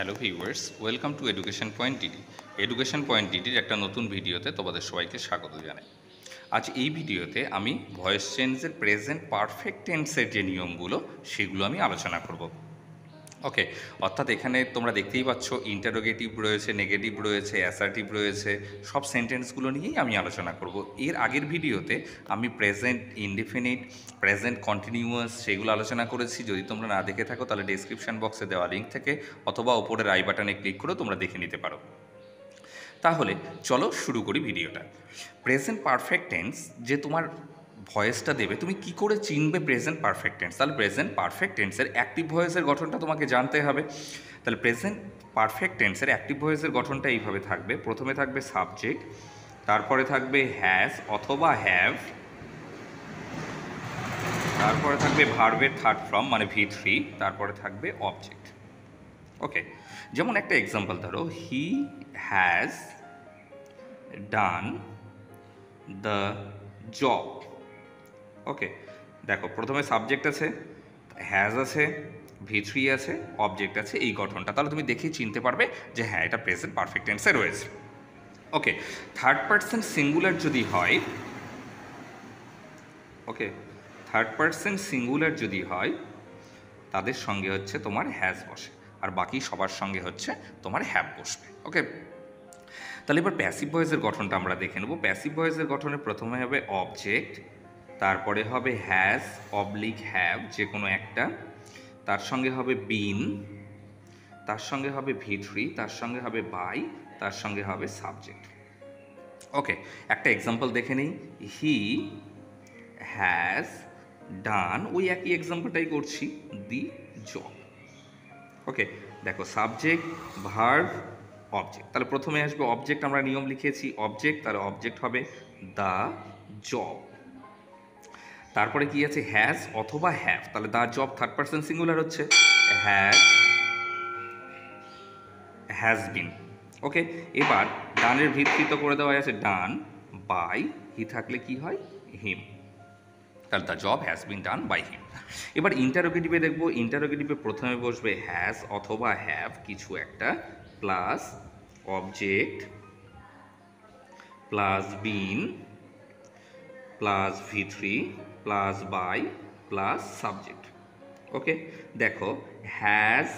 Hello viewers, welcome to education point DD. Education point ডিডির একটা নতুন ভিডিওতে তোমাদের সবাইকে স্বাগত জানাই। আজ এই ভিডিওতে আমি ভয়েস চেঞ্জের প্রেজেন্ট পারফেক্ট টেন্সের যে নিয়মগুলো সেগুলো আমি আলোচনা করব। ওকে, অর্থাৎ এখানে তোমরা দেখতেই পাচ্ছ ইন্টারোগেটিভ রয়েছে, নেগেটিভ রয়েছে, অ্যাসার্টিভ রয়েছে, সব সেন্টেন্সগুলো নিয়েই আমি আলোচনা করব। এর আগের ভিডিওতে আমি প্রেজেন্ট ইনডেফিনিট, প্রেজেন্ট কন্টিনিউয়াস সেগুলো আলোচনা করেছি। যদি তোমরা না দেখে থাকো তাহলে ডেসক্রিপশন বক্সে দেওয়া লিঙ্ক থেকে অথবা ওপরের আই বাটনে ক্লিক করে তোমরা দেখে নিতে পারো। তাহলে চলো শুরু করি ভিডিওটা। প্রেজেন্ট পারফেক্ট টেন্স যে তোমার ভয়েসটা দেবে, তুমি কি করে চিনবে প্রেজেন্ট পারফেক্ট টেন্স? তাহলে প্রেজেন্ট পারফেক্ট টেন্সের অ্যাক্টিভ ভয়েসের গঠনটা তোমাকে জানতে হবে। তাহলে প্রেজেন্ট পারফেক্ট টেন্সের অ্যাক্টিভ ভয়েসের গঠনটা এইভাবে থাকবে। প্রথমে থাকবে সাবজেক্ট, তারপরে থাকবে হ্যাজ অথবা হ্যাভ, তারপরে থাকবে ভার্বের থার্ড ফর্ম মানে V3, তারপরে থাকবে অবজেক্ট। ওকে, যেমন একটা এক্সাম্পল ধরো, he has done the job. Okay, দেখো প্রথমে সাবজেক্ট আছে, হ্যাজ আছে, V3 আছে, অবজেক্ট আছে, এই গঠনটা তাহলে তুমি দেখেই চিনতে পারবে যে হ্যাঁ, এটা প্রেজেন্ট পারফেক্ট টেন্সে রয়েছে। ওকে, থার্ড পারসন সিঙ্গুলার যদি হয়, ওকে, থার্ড পারসন সিঙ্গুলার যদি হয় তাদের সঙ্গে হচ্ছে তোমার হ্যাজ বসে, আর বাকি সবার সঙ্গে হচ্ছে তোমার হ্যাভ বসবে। ওকে, তাহলে এবার প্যাসিভ ভয়েসের গঠনটা আমরা দেখে নেব। প্যাসিভ ভয়েসের গঠনে প্রথমে হবে অবজেক্ট, তারপরে হবে হ্যাজ অবলিক হ্যাভ যে কোনো একটা, তার সঙ্গে হবে বিন, তার সঙ্গে হবে V3, তার সঙ্গে হবে বাই, তার সঙ্গে হবে সাবজেক্ট। ওকে, একটা এক্সাম্পল দেখে নিই। হি হ্যাজ ডান, ওই একই এক্সাম্পলটাই করছি, দি জব। ওকে, দেখো সাবজেক্ট, ভার্ব, অবজেক্ট। তাহলে প্রথমে আসবে অবজেক্ট, আমরা নিয়ম লিখেছি অবজেক্ট, তাহলে অবজেক্ট হবে দ্য জব। তারপরে কি আছে, হ্যাজ অথবা হ্যাভ, তাহলে the job third person singular হচ্ছে হ্যাজ বিন। ওকে, এবার ডানের ভিত্তিত করে দেওয়া আছে ডান বাই, হি থাকলে কি হয়, হিম, তাহলে the job has been done by him. এবার ইন্টারোগেটিভে দেখবো, ইন্টারোগেটিভে প্রথমে বসবে হ্যাজ অথবা হ্যাভ কিছু একটা, plus object, plus been, plus V3, plus by, plus subject. Okay, দেখো has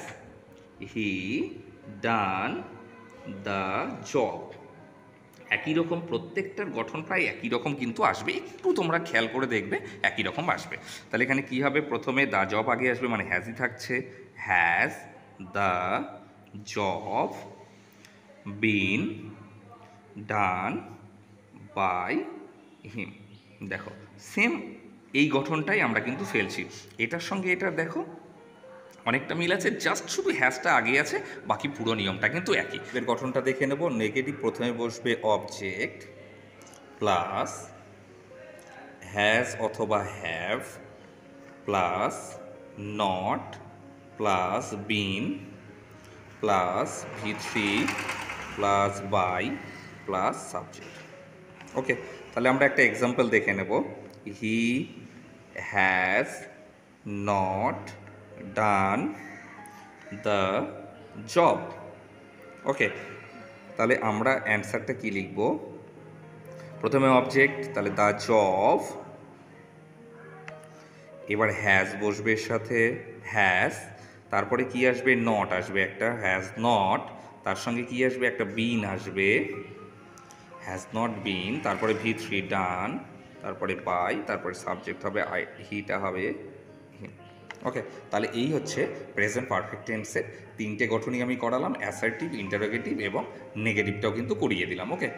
he done the job, একই রকম প্রত্যেকটার গঠন প্রায় একই রকম কিন্তু আসবে, একটু তোমরা খেয়াল করে দেখবে একই রকম আসবে। তাহলে এখানে কি হবে, প্রথমে দ্য জব আগে আসবে মানে হ্যাজই থাকছে, has the job been done by him. দেখো সেম এই গঠনটাই আমরা কিন্তু ফেলছি, এটার সঙ্গে এটা দেখো অনেকটা মিল আছে, জাস্ট শুধু হ্যাজটা আগে আছে, বাকি পুরো নিয়মটা কিন্তু একই। এর গঠনটা দেখে নেব। নেগেটিভ প্রথমে বসবে অবজেক্ট প্লাস হ্যাজ অথবা have, plus not, plus been, plus V3, plus by, plus subject. Okay, তাহলে আমরা একটা এক্সাম্পল দেখে নেব। He has not done the job. Okay, তাহলে আমরা অ্যান্সারটা কি লিখব, প্রথমে অবজেক্ট, তাহলে দ্য জব, এবার হ্যাজ বসবে এর সাথে হ্যাজ, তারপরে কি আসবে, নট আসবে একটা, হ্যাজ নট, তার সঙ্গে কি আসবে, একটা বিন আসবে, হ্যাজ নট বিন, তারপরে V3 ডান, তারপরে বাই, তারপরে সাবজেক্ট হবে হিটা হবে হিম। ওকে, তাহলে এই হচ্ছে প্রেজেন্ট পারফেক্ট টেন্সের তিনটে গঠনই আমি করালাম, অ্যাসার্টিভ, ইন্টারোগেটিভ এবং নেগেটিভটাও কিন্তু করিয়ে দিলাম। ওকে,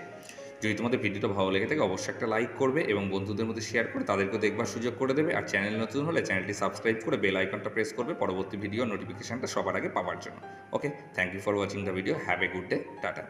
যদি তোমাদের ভিডিওটা ভালো লেগে থাকে অবশ্যই একটা লাইক করবে এবং বন্ধুদের মধ্যে শেয়ার করে তাদেরকেও দেখবার সুযোগ করে দেবে। আর চ্যানেল নতুন হলে চ্যানেলটি সাবস্ক্রাইব করে বেল আইকনটা প্রেস করবে পরবর্তী ভিডিও নোটিফিকেশানটা সবার আগে পাওয়ার জন্য। Okay, thank you for watching the video, have a good day, tata.